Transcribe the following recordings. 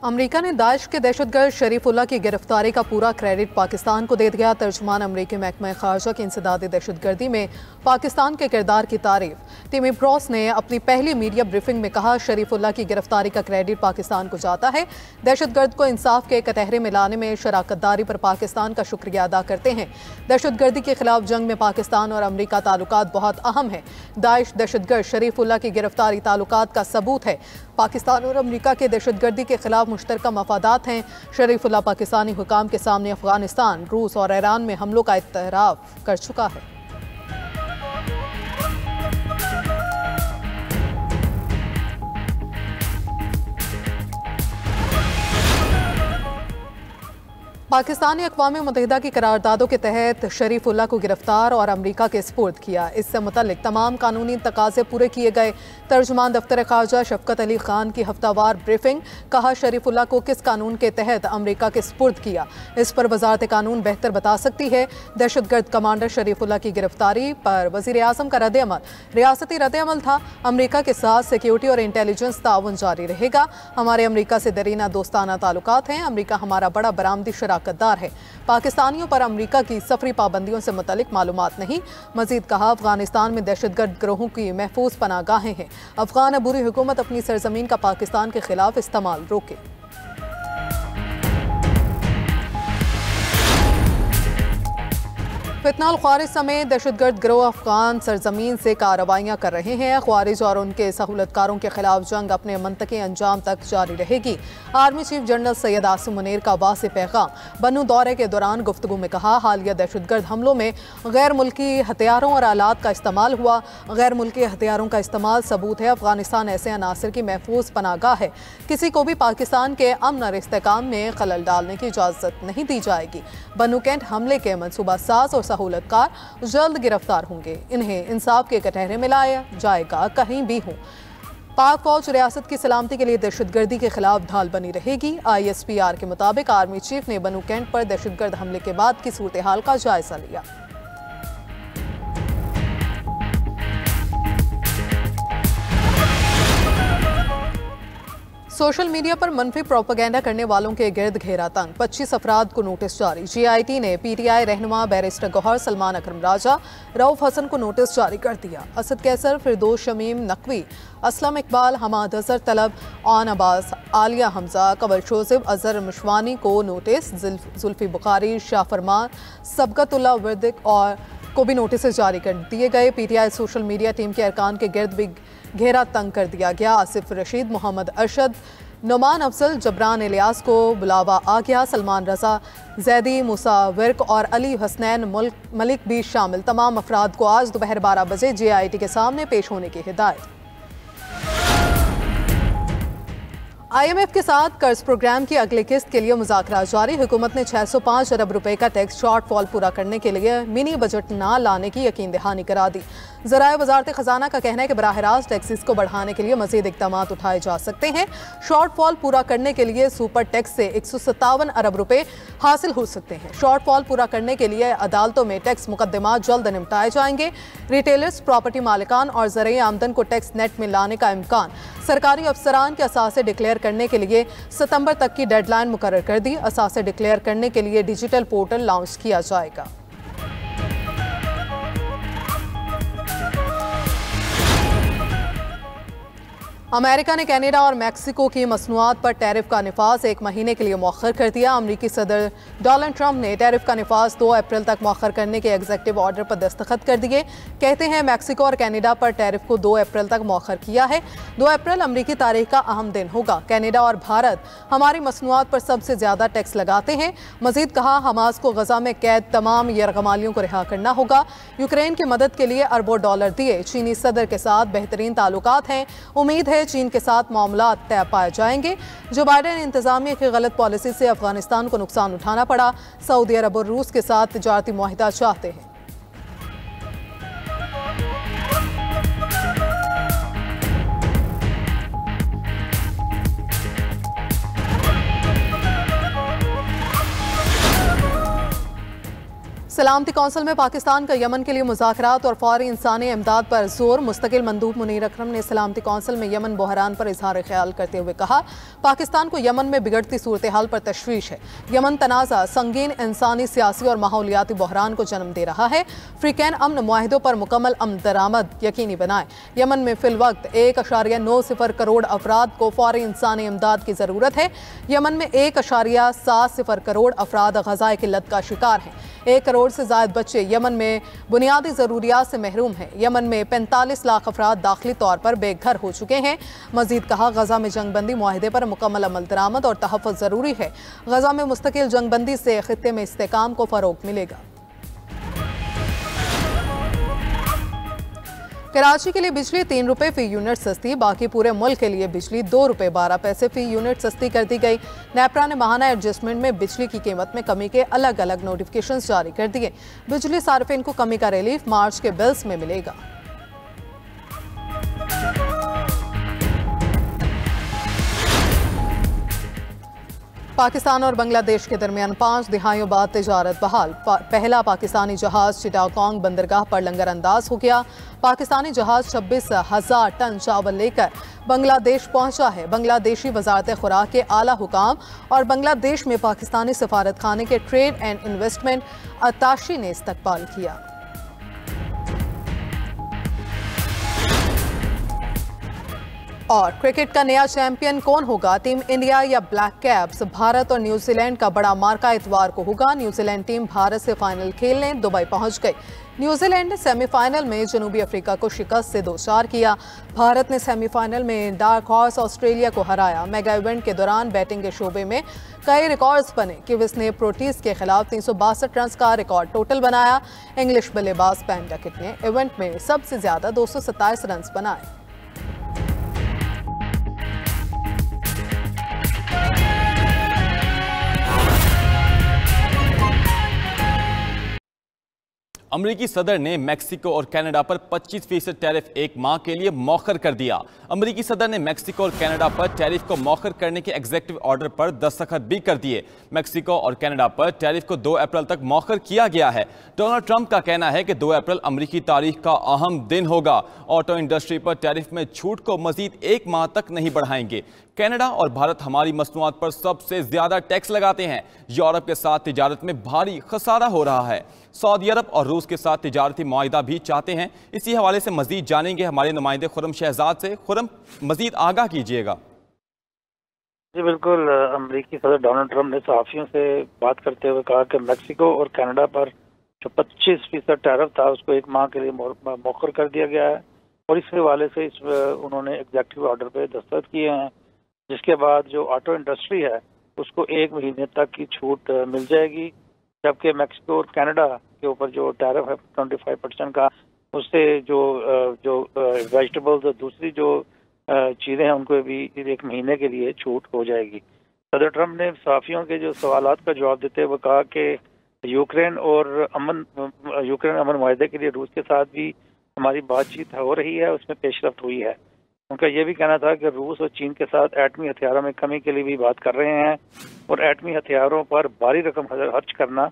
America ने Daesh के दहशतगर्द शरीफुल्लाह की गिरफ्तारी का पूरा क्रेडिट पाकिस्तान को दे दिया। तर्जुमान अमेरिकी महकमा खारजा की इंसदादी दहशतगर्दी में पाकिस्तान के किरदार की तारीफ टिमी ब्रॉस ने अपनी पहली मीडिया ब्रीफिंग में कहा, शरीफुल्लाह की गिरफ्तारी का क्रेडिट पाकिस्तान को जाता है। दहशतगर्द को इंसाफ के कटहरे में लाने में शराकतदारी पर पाकिस्तान का शुक्रिया अदा करते हैं। दहशतगर्दी के खिलाफ जंग में पाकिस्तान और अमेरिका ताल्लुकात बहुत अहम है। दाइश दहशतगर्द शरीफुल्लाह की गिरफ्तारी ताल्लुकात का सबूत है। पाकिस्तान और अमेरिका के दहशतगर्दी के खिलाफ मुश्तरका मफादात हैं। शरीफुल्लाह पाकिस्तानी हुकाम के सामने अफगानिस्तान, रूस और ईरान में हमलों का इतराफ़ कर चुका है। पाकिस्तान ने अक़वाम मुत्तहिदा की करारदादों के तहत शरीफुल्लाह को गिरफ्तार और अमेरिका के सुपुर्द किया। इससे मुतल्लिक तमाम कानूनी तकाज़े पूरे किए गए। तर्जुमान दफ्तर खारजा शफकत अली खान की हफ्तावार ब्रीफिंग, कहा शरीफुल्लाह को किस कानून के तहत अमेरिका के सुपुर्द किया, इस पर वजारत कानून बेहतर बता सकती है। दहशतगर्द कमांडर शरीफुल्लाह की गिरफ्तारी पर वज़ीर आज़म का रद्द-ए-अमल रियासती रद्द-ए-अमल था। अमेरिका के साथ सिक्योरिटी और इंटेलिजेंस ताउन जारी रहेगा। हमारे अमेरिका से दरीना दोस्ताना ताल्लुकात हैं। अमेरिका हमारा बड़ा बरामदी शराकतदार है। पाकिस्तानियों पर अमेरिका की सफरी पाबंदियों से मुतल्लिक मालूमात नहीं। मजीद कहा, अफगानिस्तान में दहशतगर्द गिरोहों की महफूज पनागाहें हैं। अफगान अबूरी हुकूमत अपनी सरजमीन का पाकिस्तान के खिलाफ इस्तेमाल रोके। फितनाल ख्वारिज समेत दहशतगर्द गिरोह अफगान सरजमीन से कार्रवाइयाँ कर रहे हैं। ख्वारिज और उनके सहूलतकारों के खिलाफ जंग अपने मंतकी अंजाम तक जारी रहेगी। Army chief general Syed Asim Munir का वाज़े पैगाम बन्नू दौरे के दौरान गुफ्तगू में कहा, हालिया दहशतगर्द हमलों में गैर मुल्की हथियारों और आलात का इस्तेमाल हुआ। गैर मुल्की हथियारों का इस्तेमाल सबूत है अफगानिस्तान ऐसे अनासर की महफूज पनागाह है। किसी को भी पाकिस्तान के अमन और इस्तेकाम में खलल डालने की इजाज़त नहीं दी जाएगी। बन्नू कैंट हमले के मनसूबा साज और सहूलतकार जल्द गिरफ्तार होंगे। इन्हें इंसाफ के कटहरे में लाया जाएगा, कहीं भी हो। पाक फौज रियासत की सलामती के लिए दहशतगर्दी के खिलाफ ढाल बनी रहेगी। ISPR के मुताबिक आर्मी चीफ ने बन्नू कैंट पर दहशतगर्द हमले के बाद की सूरत हाल का जायजा लिया। सोशल मीडिया पर मनफी प्रोपेगेंडा करने वालों के गिर्द घेरा तंग, 25 अफराद को नोटिस जारी। GIT ने PTI रहनुमा बैरिस्टर गौहर सलमान अकरम राजा, रऊफ हसन को नोटिस जारी कर दिया। असद कैसर, फिरदौस शमीम नकवी, असलम इकबाल, हमाद अजहर तलब, आन अब्बास, आलिया हमजा, कवल शोजिब, अजहर मिशवानी को नोटिस, जुल्फी बुखारी, शाह फरमान, सबकतुल्ला वर्दिक और को भी नोटिस जारी कर दिए गए। PTI सोशल मीडिया टीम के अरकान के गिर्द भी घेरा तंग कर दिया गया। आसिफ रशीद, मोहम्मद अरशद, नुमान अफजल, जबरान इलियास को बुलावा आ गया। सलमान रजा, जैदी, मूसा विर्क और अली हसनैन मलिक भी शामिल। तमाम अफराद को आज दोपहर 12 बजे GIT के सामने पेश होने की हिदायत। IMF के साथ कर्ज प्रोग्राम की अगली किस्त के लिए मुज़ाकरा जारी। हुकूमत ने 605 अरब रुपए का टैक्स शॉर्टफॉल पूरा करने के लिए मिनी बजट ना लाने की यकीन दहानी करा दी। ज़राए वजारत खजाना का कहना है कि बराह रास्त टैक्सेस को बढ़ाने के लिए मजीद इक़दाम उठाए जा सकते हैं। शॉर्टफॉल पूरा करने के लिए सुपर टैक्स से 157 अरब रुपए हासिल हो सकते हैं। शॉर्टफॉल पूरा करने के लिए अदालतों में टैक्स मुकदमात जल्द निपटाए जाएंगे। रिटेलर्स, प्रॉपर्टी मालिकान और ज़राई आमदन को टैक्स नेट में लाने का इम्कान। सरकारी अफसरान के असासे डिक्लेयर करने के लिए सितंबर तक की डेडलाइन मुकर्रर कर दी। असासे डिक्लेयर करने के लिए डिजिटल पोर्टल लॉन्च किया जाएगा। अमेरिका ने कनाडा और मैक्सिको की मसनूआत पर टैरिफ का निफाज 1 महीने के लिए मौखर कर दिया। अमरीकी सदर डोनाल्ड ट्रंप ने टैरिफ का निफाज 2 अप्रैल तक मौखर करने के एग्जीक्यूटिव ऑर्डर पर दस्तखत कर दिए। कहते हैं मैक्सिको और कनाडा पर टैरिफ को 2 अप्रैल तक मौखर किया है। 2 अप्रैल अमरीकी तारीख का अहम दिन होगा। कनाडा और भारत हमारी मसनूआत पर सबसे ज्यादा टैक्स लगाते हैं। मजीद कहा, हमास को गजा में कैद तमाम यरगमालियों को रिहा करना होगा। यूक्रेन की मदद के लिए अरबों डॉलर दिए। चीनी सदर के साथ बेहतरीन ताल्लुकात हैं। उम्मीद है चीन के साथ मामलात तय पाए जाएंगे। जो बाइडेन इंतजामिया की गलत पॉलिसी से अफगानिस्तान को नुकसान उठाना पड़ा। सऊदी अरब और रूस के साथ तिजारती मुआहिदा चाहते हैं। सलामती कौंसिल में पाकिस्तान का यमन के लिए मुज़ाकरात और फौरी इंसानी इमदाद पर जोर। मुस्तकिल मंदूब मुनीर अकरम ने सलामती कौंसिल में यमन बहरान पर इजहार ख्याल करते हुए कहा, पाकिस्तान को यमन में बिगड़ती सूरत हाल पर तशवीश है। यमन तनाज़ा संगीन इंसानी, सियासी और माहौलियाती बहरान को जन्म दे रहा है। अफ्रीकन अमन मुआहिदों पर मुकम्मल अमन दरामद यकीनी बनाए। यमन में फिलवक्त 1.90 करोड़ अफराद को फौरी इंसानी इमदाद की ज़रूरत है। यमन में 1.70 करोड़ अफराद ग़ज़ाए किल्लत का शिकार हैं। 1 करोड़ से ज़ायद बच्चे यमन में बुनियादी ज़रूरियात से महरूम हैं। यमन में 45 लाख अफराद दाखिली तौर पर बेघर हो चुके हैं। मजीद कहा, गजा में जंगबंदी मुआहिदे पर मुकम्मल अमल दरामद और तहफ़्फ़ुज़ ज़रूरी है। गजा में मुस्तकिल जंगबंदी से खित्ते में इस्तेकाम को फ़रोग़ मिलेगा। कराची के लिए बिजली 3 रुपये फ़ी यूनिट सस्ती, बाकी पूरे मुल्क के लिए बिजली 2 रुपये 12 पैसे फ़ी यूनिट सस्ती कर दी गई। नेपरा ने माहाना एडजस्टमेंट में बिजली की कीमत में कमी के अलग अलग नोटिफिकेशंस जारी कर दिए। बिजली सार्फिन को कमी का रिलीफ मार्च के बिल्स में मिलेगा। पाकिस्तान और बांग्लादेश के दरमियान 5 दिहाइयों बाद तिजारत बहाल। पहला पाकिस्तानी जहाज चिटागोंग बंदरगाह पर लंगर अंदाज हो गया। पाकिस्तानी जहाज 26,000 टन चावल लेकर बांग्लादेश पहुंचा है। बांग्लादेशी वजारत खुराक के आला हुकाम और बांग्लादेश में पाकिस्तानी सफारत खाने के ट्रेड एंड इन्वेस्टमेंट अताशी ने इस्तकबाल किया। और क्रिकेट का नया चैंपियन कौन होगा, टीम इंडिया या ब्लैक कैप्स? भारत और न्यूजीलैंड का बड़ा मार्का इतवार को होगा। न्यूजीलैंड टीम भारत से फाइनल खेलने दुबई पहुंच गई। न्यूजीलैंड ने सेमीफाइनल में जनूबी अफ्रीका को शिकस्त से 2-4 किया। भारत ने सेमीफाइनल में डार्क हॉर्स ऑस्ट्रेलिया को हराया। मेगा इवेंट के दौरान बैटिंग के शोबे में कई रिकॉर्ड्स बने। किविस ने प्रोटीज के खिलाफ 362 रन का रिकॉर्ड टोटल बनाया। इंग्लिश बल्लेबाज पेन डकेट ने इवेंट में सबसे ज्यादा 227 रन बनाए। अमेरिकी सदर ने मेक्सिको और कनाडा पर 25% टैरिफ एक माह के लिए मौखर कर दिया। अमेरिकी सदर ने मेक्सिको और कनाडा पर टैरिफ को मौखर करने के एग्जीक्यूटिव ऑर्डर पर दस्तखत भी कर दिए। मेक्सिको और कनाडा पर टैरिफ को 2 अप्रैल तक मौखर किया गया है। डोनाल्ड ट्रंप का कहना है कि 2 अप्रैल अमेरिकी तारीख का अहम दिन होगा। ऑटो इंडस्ट्री पर टैरिफ में छूट को मजीद 1 माह तक नहीं बढ़ाएंगे। कनाडा और भारत हमारी मसनूआत पर सबसे ज्यादा टैक्स लगाते हैं। यूरोप के साथ तिजारत में भारी खसारा हो रहा है। सऊदी अरब और रूस के साथ तिजारती मुआहिदा भी चाहते हैं। इसी हवाले से मजीद जानेंगे हमारे नुमाइंदे खुरम शहजाद से। खुरम, मजीद आगाह कीजिएगा। जी बिल्कुल, अमेरिकी सदर डोनाल्ड ट्रंप ने सहाफियों से बात करते हुए कहा कि मेक्सिको और कनाडा पर जो 25% टैरिफ था उसको 1 माह के लिए मौखर कर दिया गया है और इस हवाले से उन्होंने एग्जीक्यूटिव ऑर्डर पे दस्तखत किए हैं, जिसके बाद जो ऑटो इंडस्ट्री है उसको 1 महीने तक की छूट मिल जाएगी। जबकि मेक्सिको और कनाडा के ऊपर जो टैरिफ है 25% का, उससे जो वेजिटेबल्स और दूसरी जो चीज़ें हैं उनको भी 1 महीने के लिए छूट हो जाएगी। सदर ट्रंप ने सहाफियों के जो सवालात का जवाब देते हुए कहा कि यूक्रेन अमन मुआहदे के लिए रूस के साथ भी हमारी बातचीत हो रही है, उसमें पेशरफ्त हुई है। उनका यह भी कहना था कि रूस और चीन के साथ एटमी हथियारों में कमी के लिए भी बात कर रहे हैं और एटमी हथियारों पर भारी रकम खर्च करना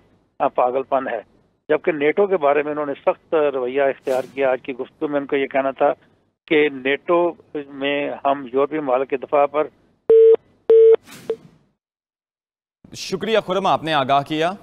पागलपन है। जबकि नेटो के बारे में उन्होंने सख्त रवैया इख्तियार किया। आज की गुफ्तगू में उनका ये कहना था कि नेटो में हम यूरोपीय मुमालिक के दफा पर। शुक्रिया खुरम, आपने आगाह किया।